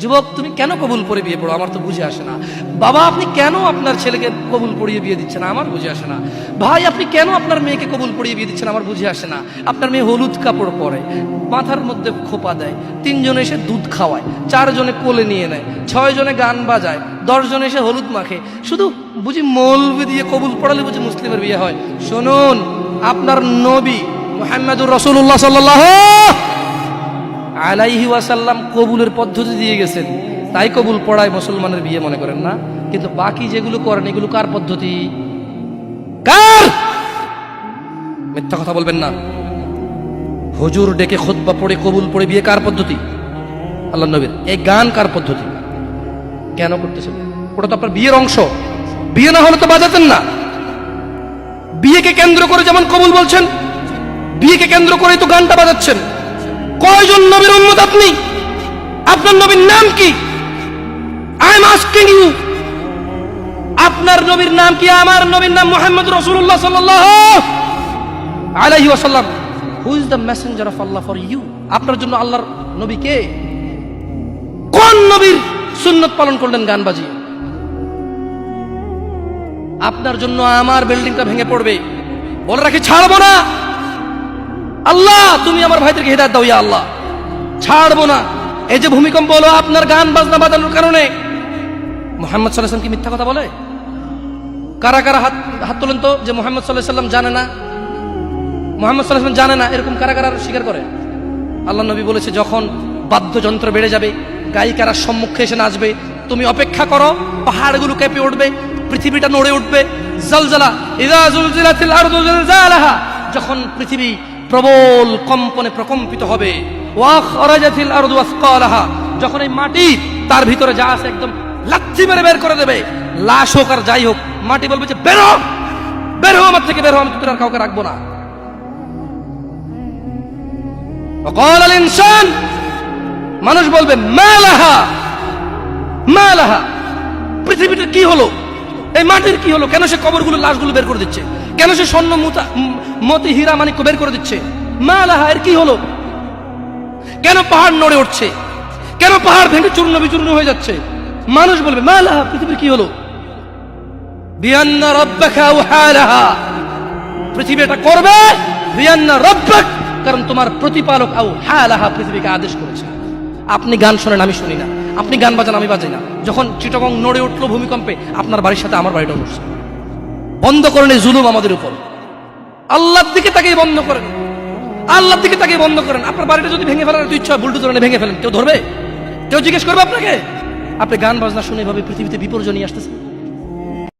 যুবক তুমি কেন কবুল পড়ে বিয়ে পড়ো, আমার তো বুঝে আসে না। বাবা আপনি কেন আপনার ছেলেকে কবুল পড়িয়ে বিয়ে দিচ্ছেন, আমার বুঝে আসে না। ভাই আপনি কেন আপনার মেয়েকে কবুল পড়িয়ে বিয়ে দিচ্ছেন, আমার বুঝে আসে না। আপনার মেয়ে হলুদ কাপড় পরে, মাথার মধ্যে খোপা দেয়, 3 জনে এসে দুধ খাওয়ায়, 4 জনে কোলে নিয়ে নেয়, 6 জনে গান বাজায়, 10 জনে এসে হলুদ মাখে, শুধু বুঝি মৌলবি দিয়ে কবুল পড়ালে বুঝি মুসলিমের বিয়ে হয়। শুনুন, আপনার নবী মুহাম্মদুর রাসূলুল্লাহ সাল্লাল্লাহু আলাইহি ওয়াসাল্লাম কবুলের পদ্ধতি দিয়ে গেছেন, তাই কবুল পড়ায় মুসলমানের বিয়ে মনে করেন না। কিন্তু বাকি যেগুলো করেন এগুলো কার পদ্ধতি? কার? মিথ্যা কথা বলবেন না। হুজুর ডেকে খুতবা পড়ে কবুল পড়ে বিয়ে কার পদ্ধতি? আল্লাহর নবীর। এই গান কার পদ্ধতি? কেন করতেছেন? ওটা তো আপনার বিয়ের অংশ, বিয়ে না হলে তো বাজাতেন না। বিয়েকে কেন্দ্র করে যেমন কবুল বলছেন, বিয়েকে কেন্দ্র করেই তো গানটা বাজাচ্ছেন। কয়জন নবীর উম্মত আপনি? আপনার নবীর নাম কি? আই এম আস্কিং ইউ, আপনার নবীর নাম কি? আমার নবীর নাম মুহাম্মদ রাসূলুল্লাহ সাল্লাল্লাহু আলাইহি ওয়াসাল্লাম। Who is the messenger of Allah for you? আপনার জন্য আল্লাহর নবী কে? কোন নবীর সুন্নত পালন করলেন গান বাজিয়ে? আপনার জন্য আমার বিল্ডিংটা ভেঙে পড়বে, বলে রাখি ছাড়বো না। আল্লাহ তুমি আমার ভাইদেরকে হিদায়াত দাও ইয়া আল্লাহ, ছাড়বো না। এই যে ভূমিকম্প হলো আপনার গান বাজনা বাজানোর কারণে। মুহাম্মদ সাল্লাল্লাহু আলাইহি ওয়াসাল্লাম কি মিথ্যা কথা বলে? কারা কারা হাত তোলেন তো যে মুহাম্মদ সাল্লাল্লাহু আলাইহি ওয়াসাল্লাম জানে না, মুহাম্মদ সাল্লাল্লাহু আলাইহি ওয়াসাল্লাম জানে না, এরকম কারা কারা স্বীকার করে? আল্লাহ নবী বলেছে যখন বাদ্যযন্ত্র বেড়ে যাবে, গায়িকারা সম্মুখে এসে নাচবে, তুমি অপেক্ষা করো, পাহাড়গুলো কেঁপে উঠবে, পৃথিবীটা নড়ে উঠবে। জালজালা ইযা জুলজিলাতিল আরদু জিলজালাহা, যখন পৃথিবী প্রবল কম্পনে প্রকম্পিত হবে। ওয়া খরাজাতিল আরদু আসকালাহা, যখন এই মাটি তার ভিতরে যা আছে একদম লাথি মেরে বের করে দেবে, লাশ হোক আর যাই হোক, মাটি বলবে যে বের হও, বের হও আমার থেকে, বের হও, আমি তোর আর কাউকে রাখবো না। وقال الانسان, মানুষ বলবে মালাহা মালাহা, পৃথিবীটা কি হলো, এই মাটির কি হলো? কেন সে কবরগুলো লাশগুলো বের করে দিচ্ছে? কেন সে স্বর্ণ মতি হীরা মানিক্য বের করে দিচ্ছে? মালাহা, এর কি হলো? কেন পাহাড় নড়ে উঠছে? কেন পাহাড় ভেঙে চূর্ণ বিচূর্ণ হয়ে যাচ্ছে? মানুষ বলবে মালাহা, পৃথিবীর কি হলো? বিআন্না রাব্বাকা আওহালাহা, পৃথিবী এটা করবে। বিআন্না রাব্বাক, কারণ তোমার প্রতিপালক আওহালাহা, পৃথিবীকে আদেশ করেছে। আপনি গান শোনেন, আমি শুনি না। আপনি গান বাজান, আমি বাজাই না। যখন চিটাগং নড়ে উঠলো ভূমিকম্পে, আপনার বাড়ির সাথে আমার বাড়িটাও উঠছে। বন্ধ করেন এই জুলুম আমাদের উপর। আল্লাহর দিকে তাকিয়ে বন্ধ করেন, আল্লাহর দিকে তাকিয়ে বন্ধ করেন। আপনার বাড়িটা যদি ভেঙে ফেলার ইচ্ছা হয়, বুলডোজারে ভেঙে ফেলেন, কেউ ধরবে? কেউ জিজ্ঞেস করবে আপনাকে? আপনি গান বাজনা শুনে এভাবে পৃথিবীতে বিপর্যয় নিয়ে আসতেছেন।